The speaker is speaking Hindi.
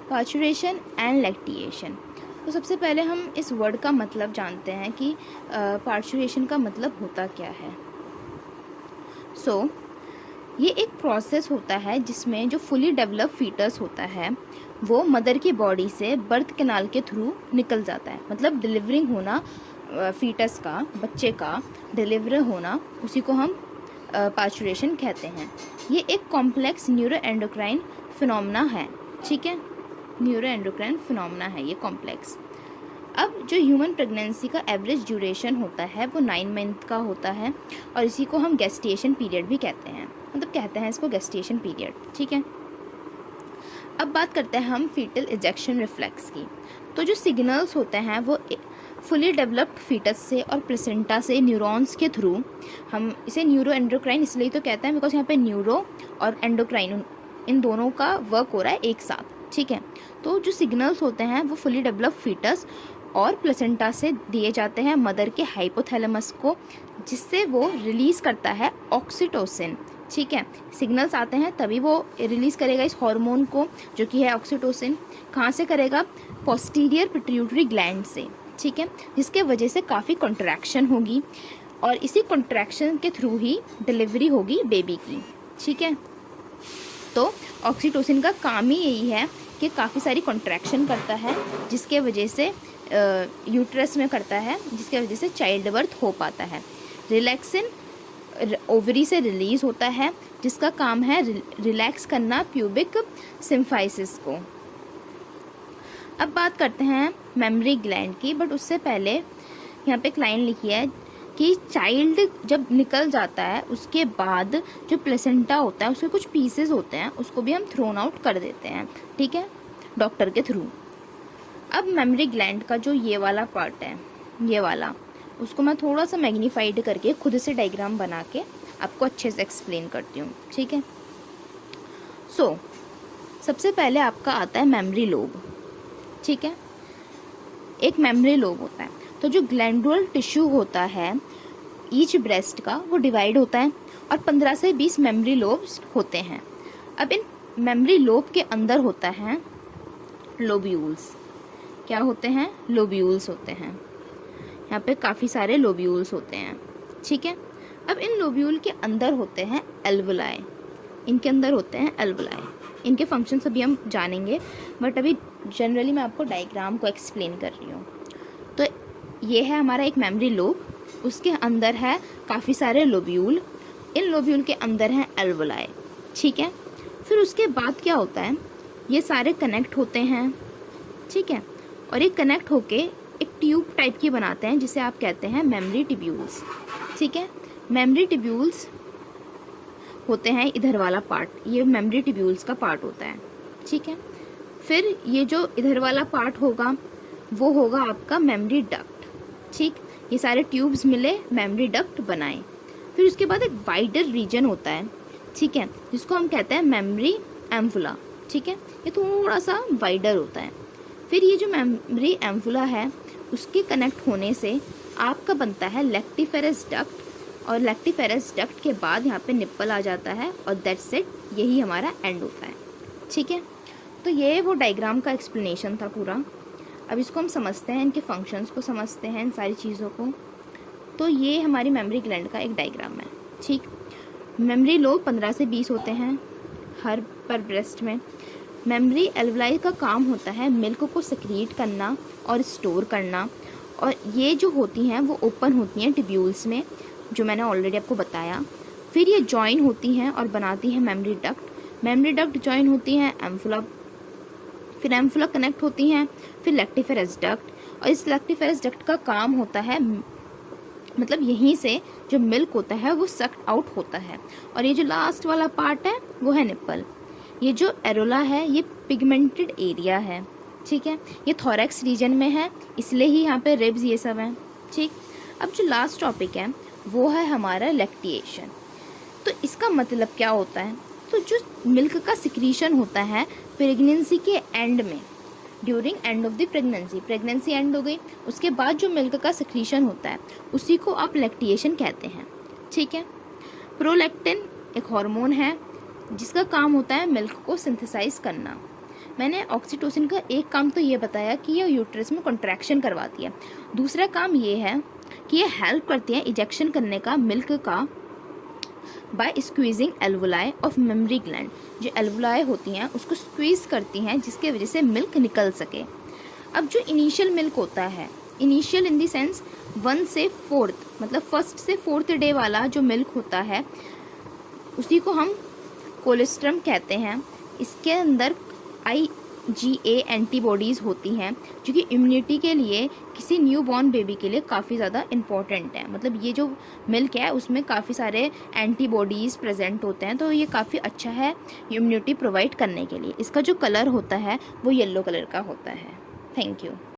Parturition and lactation. तो सबसे पहले हम इस वर्ड का मतलब जानते हैं कि पार्चुरेशन का मतलब होता क्या है। ये एक प्रोसेस होता है जिसमें जो फुली डेवलप फीटस होता है वो मदर की बॉडी से बर्थ कैनाल के थ्रू निकल जाता है। मतलब डिलीवरिंग होना, फीटस का, बच्चे का डिलीवर होना, उसी को हम पार्चुरेशन कहते हैं। ये एक कॉम्प्लेक्स न्यूरो एंडोक्राइन फिनोमेना है। ठीक है, न्यूरो एंडोक्राइन फिनोमेना है ये कॉम्प्लेक्स। अब जो ह्यूमन प्रेगनेंसी का एवरेज ड्यूरेशन होता है वो 9 मंथ का होता है और इसी को हम गेस्टेशन पीरियड भी कहते हैं, मतलब कहते हैं इसको गेस्टेशन पीरियड। ठीक है, अब बात करते हैं हम फीटल इजेक्शन रिफ्लेक्स की। तो जो सिग्नल्स होते हैं वो फुली डेवलप्ड फीटस से और प्लेसेंटा से न्यूरॉन्स के थ्रू, हम इसे न्यूरो एंडोक्राइन इसलिए तो कहते हैं बिकॉज यहाँ पे न्यूरो और एंडोक्राइन इन दोनों का वर्क हो रहा है एक साथ। ठीक है, तो जो सिग्नल्स होते हैं वो फुली डेवलप्ड फीटस और प्लेसेंटा से दिए जाते हैं मदर के हाइपोथैलेमस को, जिससे वो रिलीज़ करता है ऑक्सीटोसिन। ठीक है, सिग्नल्स आते हैं तभी वो रिलीज़ करेगा इस हार्मोन को जो कि है ऑक्सीटोसिन। कहाँ से करेगा? पोस्टीरियर पिट्यूटरी ग्लैंड से। ठीक है, जिसके वजह से काफ़ी कॉन्ट्रैक्शन होगी और इसी कॉन्ट्रैक्शन के थ्रू ही डिलीवरी होगी बेबी की। ठीक है, तो ऑक्सीटोसिन का काम ही यही है कि काफ़ी सारी कॉन्ट्रैक्शन करता है जिसके वजह से यूट्रस में करता है, जिसके वजह से चाइल्ड बर्थ हो पाता है। रिलैक्सिन ओवरी से रिलीज़ होता है जिसका काम है रिलैक्स करना प्यूबिक सिम्फाइसिस को। अब बात करते हैं मेमरी ग्लैंड की, बट उससे पहले यहाँ पे एक लाइन लिखी है कि चाइल्ड जब निकल जाता है उसके बाद जो प्लेसेंटा होता है उसके कुछ पीसेस होते हैं, उसको भी हम थ्रोन आउट कर देते हैं। ठीक है, डॉक्टर के थ्रू। अब मेमरी ग्लैंड का जो ये वाला पार्ट है, ये वाला, उसको मैं थोड़ा सा मैग्नीफाइड करके खुद से डायग्राम बना के आपको अच्छे से एक्सप्लेन करती हूँ। ठीक है, सबसे पहले आपका आता है मेमरी लोब। ठीक है, एक मेमरी लोब होता है। तो जो ग्लैंडुलर टिश्यू होता है ईच ब्रेस्ट का वो डिवाइड होता है और 15 से 20 मेमरी लोब्स होते हैं। अब इन मेमरी लोब के अंदर होता है लोब्यूल्स। क्या होते हैं? लोब्यूल्स होते हैं। यहाँ पे काफ़ी सारे लोब्यूल्स होते हैं। ठीक है, अब इन लोब्यूल के अंदर होते हैं एल्वुलाई। इनके अंदर होते हैं एल्वुलाई। इनके फंक्शन अभी हम जानेंगे, बट अभी जनरली मैं आपको डायग्राम को एक्सप्लेन कर रही हूँ। तो ये है हमारा एक मेमरी लोब, उसके अंदर है काफ़ी सारे लोब्यूल, इन लोब्यूल के अंदर हैं एल्वुलाई। ठीक है, फिर उसके बाद क्या होता है, ये सारे कनेक्ट होते हैं। ठीक है, और ये कनेक्ट होके एक ट्यूब टाइप की बनाते हैं जिसे आप कहते हैं मेमरी ट्यूब्यूल्स। ठीक है, मेमरी ट्यूब्यूल्स होते हैं इधर वाला पार्ट, ये मेमरी ट्यूब्यूल्स का पार्ट होता है। ठीक है, फिर ये जो इधर वाला पार्ट होगा वो होगा आपका मेमरी डक्ट। ठीक, ये सारे ट्यूब्स मिले मेमरी डक्ट बनाए। फिर उसके बाद एक वाइडर रीजन होता है। ठीक है, जिसको हम कहते हैं मेमरी एम्फुला। ठीक है, ये थोड़ा सा वाइडर होता है। फिर ये जो मेमरी एम्फुला है उसके कनेक्ट होने से आपका बनता है लैक्टिफेरस डक्ट, और लैक्टिफेरस डक्ट के बाद यहाँ पे निप्पल आ जाता है और दैट्स इट, यही हमारा एंड होता है। ठीक है, तो ये वो डायग्राम का एक्सप्लेनेशन था पूरा। अब इसको हम समझते हैं, इनके फंक्शंस को समझते हैं, इन सारी चीज़ों को। तो ये हमारी मेमरी ग्लैंड का एक डायग्राम है। ठीक, मेमरी लोब 15 से 20 होते हैं हर पर ब्रेस्ट में। मेमरी एल्वुलाई का काम होता है मिल्क को सेक्रीट करना और स्टोर करना, और ये जो होती हैं वो ओपन होती हैं ट्यूब्यूल्स में, जो मैंने ऑलरेडी आपको बताया। फिर ये जॉइन होती हैं और बनाती हैं mammary duct. Mammary duct join होती हैं एम्फुला, फिर एम्फुला कनेक्ट होती हैं, फिर लैक्टिफेरस डक्ट, और इस लैक्टिफेरस डक्ट का काम होता है, मतलब यहीं से जो मिल्क होता है वो सक्ड आउट होता है। और ये जो लास्ट वाला पार्ट है वो है निप्पल। ये जो एरोला है ये पिगमेंटेड एरिया है। ठीक है, ये थोरैक्स रीजन में है, इसलिए ही यहाँ पे रिब्स ये सब हैं। ठीक, अब जो लास्ट टॉपिक है वो है हमारा लैक्टेशन। तो इसका मतलब क्या होता है? तो जो मिल्क का सिक्रीशन होता है प्रेगनेंसी के एंड में, during end of the pregnancy and हो गई, उसके बाद जो मिल्क का सिक्रीशन होता है उसी को आप लैक्टेशन कहते हैं। ठीक है, प्रोलैक्टिन एक हार्मोन है जिसका काम होता है मिल्क को सिंथेसाइज करना। मैंने ऑक्सीटोसिन का एक काम तो ये बताया कि ये यूट्रस में कॉन्ट्रैक्शन करवाती है, दूसरा काम ये है कि ये हेल्प करती है इजेक्शन करने का मिल्क का by squeezing alveoli of mammary gland. जो एल्वुलाई होती हैं उसको स्क्वीज करती हैं जिसके वजह से मिल्क निकल सके। अब जो इनिशियल मिल्क होता है, इनिशियल इन दी सेंस 1 से 4th, मतलब 1st से 4th डे वाला जो मिल्क होता है उसी को हम कोलेस्ट्रम कहते हैं। इसके अंदर IgA एंटीबॉडीज़ होती हैं जो कि इम्यूनिटी के लिए किसी न्यूबॉर्न बेबी के लिए काफ़ी ज़्यादा इम्पॉर्टेंट है। मतलब ये जो मिल्क है उसमें काफ़ी सारे एंटीबॉडीज़ प्रेजेंट होते हैं, तो ये काफ़ी अच्छा है इम्यूनिटी प्रोवाइड करने के लिए। इसका जो कलर होता है वो येलो कलर का होता है। Thank you.